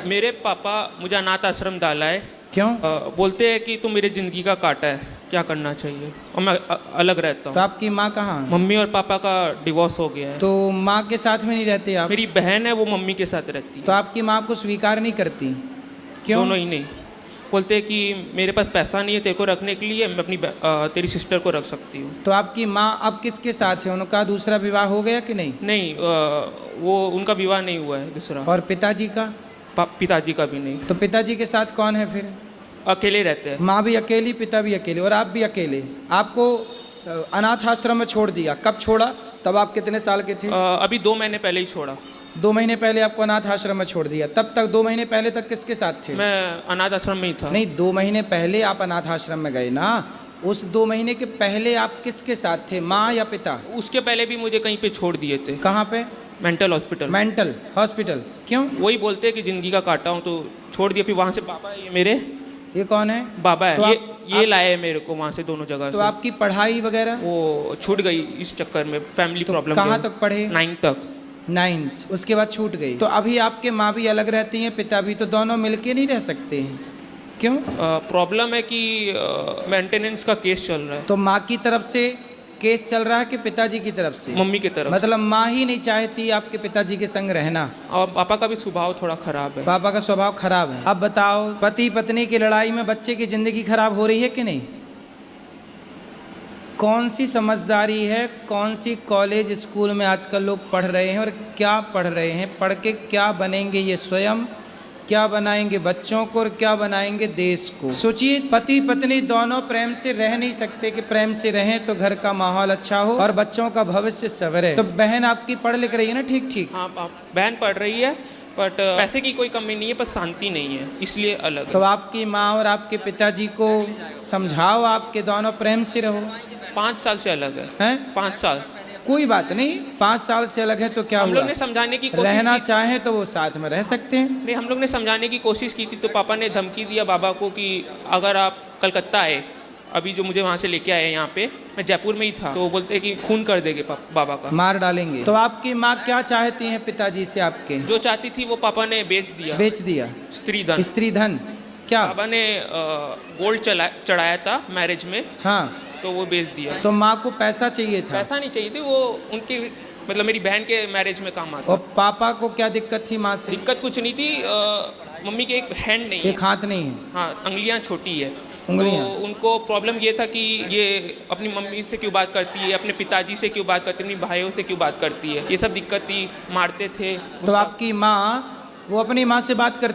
मेरे पापा मुझे अनाथ आश्रम डाला है। क्यों? बोलते हैं कि तू मेरी ज़िंदगी का कांटा है, क्या करना चाहिए, और मैं अलग रहता तो हूँ। आपकी माँ कहाँ है? मम्मी और पापा का डिवोर्स हो गया है। तो माँ के साथ में नहीं रहते आप? मेरी बहन है, वो मम्मी के साथ रहती तो है। आपकी माँ आपको स्वीकार नहीं करती? क्यों? दोनों ही नहीं। बोलते हैं कि मेरे पास पैसा नहीं है तेरे को रखने के लिए, मैं अपनी तेरी सिस्टर को रख सकती हूँ। तो आपकी माँ अब किसके साथ है? उनका दूसरा विवाह हो गया कि नहीं? नहीं, वो उनका विवाह नहीं हुआ है दूसरा। और पिताजी का? पिताजी का भी नहीं। तो पिताजी के साथ कौन है फिर? अकेले रहते हैं। माँ भी अकेली, पिता भी अकेले, और आप भी अकेले। आपको अनाथ आश्रम में छोड़ दिया, कब छोड़ा? तब आप कितने साल के थे? अभी 2 महीने पहले ही छोड़ा। 2 महीने पहले आपको अनाथ आश्रम में छोड़ दिया। तब तक 2 महीने पहले तक किसके साथ थे? मैं अनाथ आश्रम में ही था। नहीं, 2 महीने पहले आप अनाथ आश्रम में गए ना, उस 2 महीने के पहले आप किसके साथ थे, माँ या पिता? उसके पहले भी मुझे कहीं पे छोड़ दिए थे। कहाँ पे? Mental hospital. Mental hospital. क्यों? वही बोलते हैं कि जिंदगी का काटा हूँ, तो छोड़ दिया। फिर वहाँ से बाबा है, ये मेरे ये कौन है? बाबा है। तो ये आप लाए हैं मेरे को वहाँ से, दोनों जगह तो से। आपकी पढ़ाई वगैरह वो छूट गई इस चक्कर में, फैमिली तो प्रॉब्लम। कहाँ तक पढ़े? 9th तक। 9th, उसके बाद छूट गई। तो अभी आपके माँ भी अलग रहती हैं, पिता भी, तो दोनों मिलके नहीं रह सकते हैं? क्यों? प्रॉब्लम है कि मेंटेनेंस का केस चल रहा है। तो माँ की तरफ से केस चल रहा है कि पिताजी की तरफ से? मम्मी की तरफ। मतलब माँ ही नहीं चाहती आपके पिताजी के संग रहना, और पापा का भी स्वभाव थोड़ा खराब है। पापा का स्वभाव खराब है। अब बताओ, पति पत्नी की लड़ाई में बच्चे की जिंदगी खराब हो रही है कि नहीं? कौन सी समझदारी है, कौन सी कॉलेज स्कूल में आजकल लोग पढ़ रहे हैं, और क्या पढ़ रहे हैं, पढ़ के क्या बनेंगे ये स्वयं, क्या बनाएंगे बच्चों को, और क्या बनाएंगे देश को? सोचिए, पति पत्नी दोनों प्रेम से रह नहीं सकते कि प्रेम से रहें तो घर का माहौल अच्छा हो और बच्चों का भविष्य संवरे। तो बहन आपकी पढ़ लिख रही है ना ठीक ठीक? हाँ, बहन पढ़ रही है, बट पैसे की कोई कमी नहीं है, पर शांति नहीं है, इसलिए अलग तो है। आपकी माँ और आपके पिताजी को समझाओ, आपके दोनों प्रेम से रहो। 5 साल से अलग है। हैं? 5 साल। कोई बात नहीं, 5 साल से अलग है तो क्या हम हुआ? लोग ने समझाने की कोशिश रहना की। चाहें तो वो साथ में रह सकते हैं। नहीं, हम लोग ने समझाने की कोशिश की थी, तो पापा ने धमकी दिया बाबा को कि अगर आप कलकत्ता आए, अभी जो मुझे वहाँ से लेके आए यहाँ पे, मैं जयपुर में ही था, तो वो बोलते हैं कि खून कर देंगे बाबा का, मार डालेंगे। तो आपकी माँ क्या चाहती हैं पिताजी से आपके? जो चाहती थी वो पापा ने बेच दिया। बेच दिया? स्त्री धन। स्त्री धन? क्या? पापा ने गोल्ड चढ़ाया था मैरिज में, हाँ, तो वो बेच दिया। तो माँ को पैसा चाहिए था? पैसा नहीं चाहिए थी, वो उनकी मतलब मेरी बहन के मैरिज में काम आता। और पापा को क्या दिक्कत थी माँ से? दिक्कत कुछ नहीं थी, मम्मी के एक हैंड नहीं है। एक हाथ नहीं है? हाँ, अंगुलियाँ छोटी है। उंगलियां? तो उनको प्रॉब्लम ये था कि ये अपनी मम्मी से क्यों बात करती है, अपने पिताजी से क्यों बात करती है, अपनी भाइयों से क्यों बात करती है, ये सब दिक्कत थी। मारते थे। तो आपकी माँ वो अपनी माँ से बात करती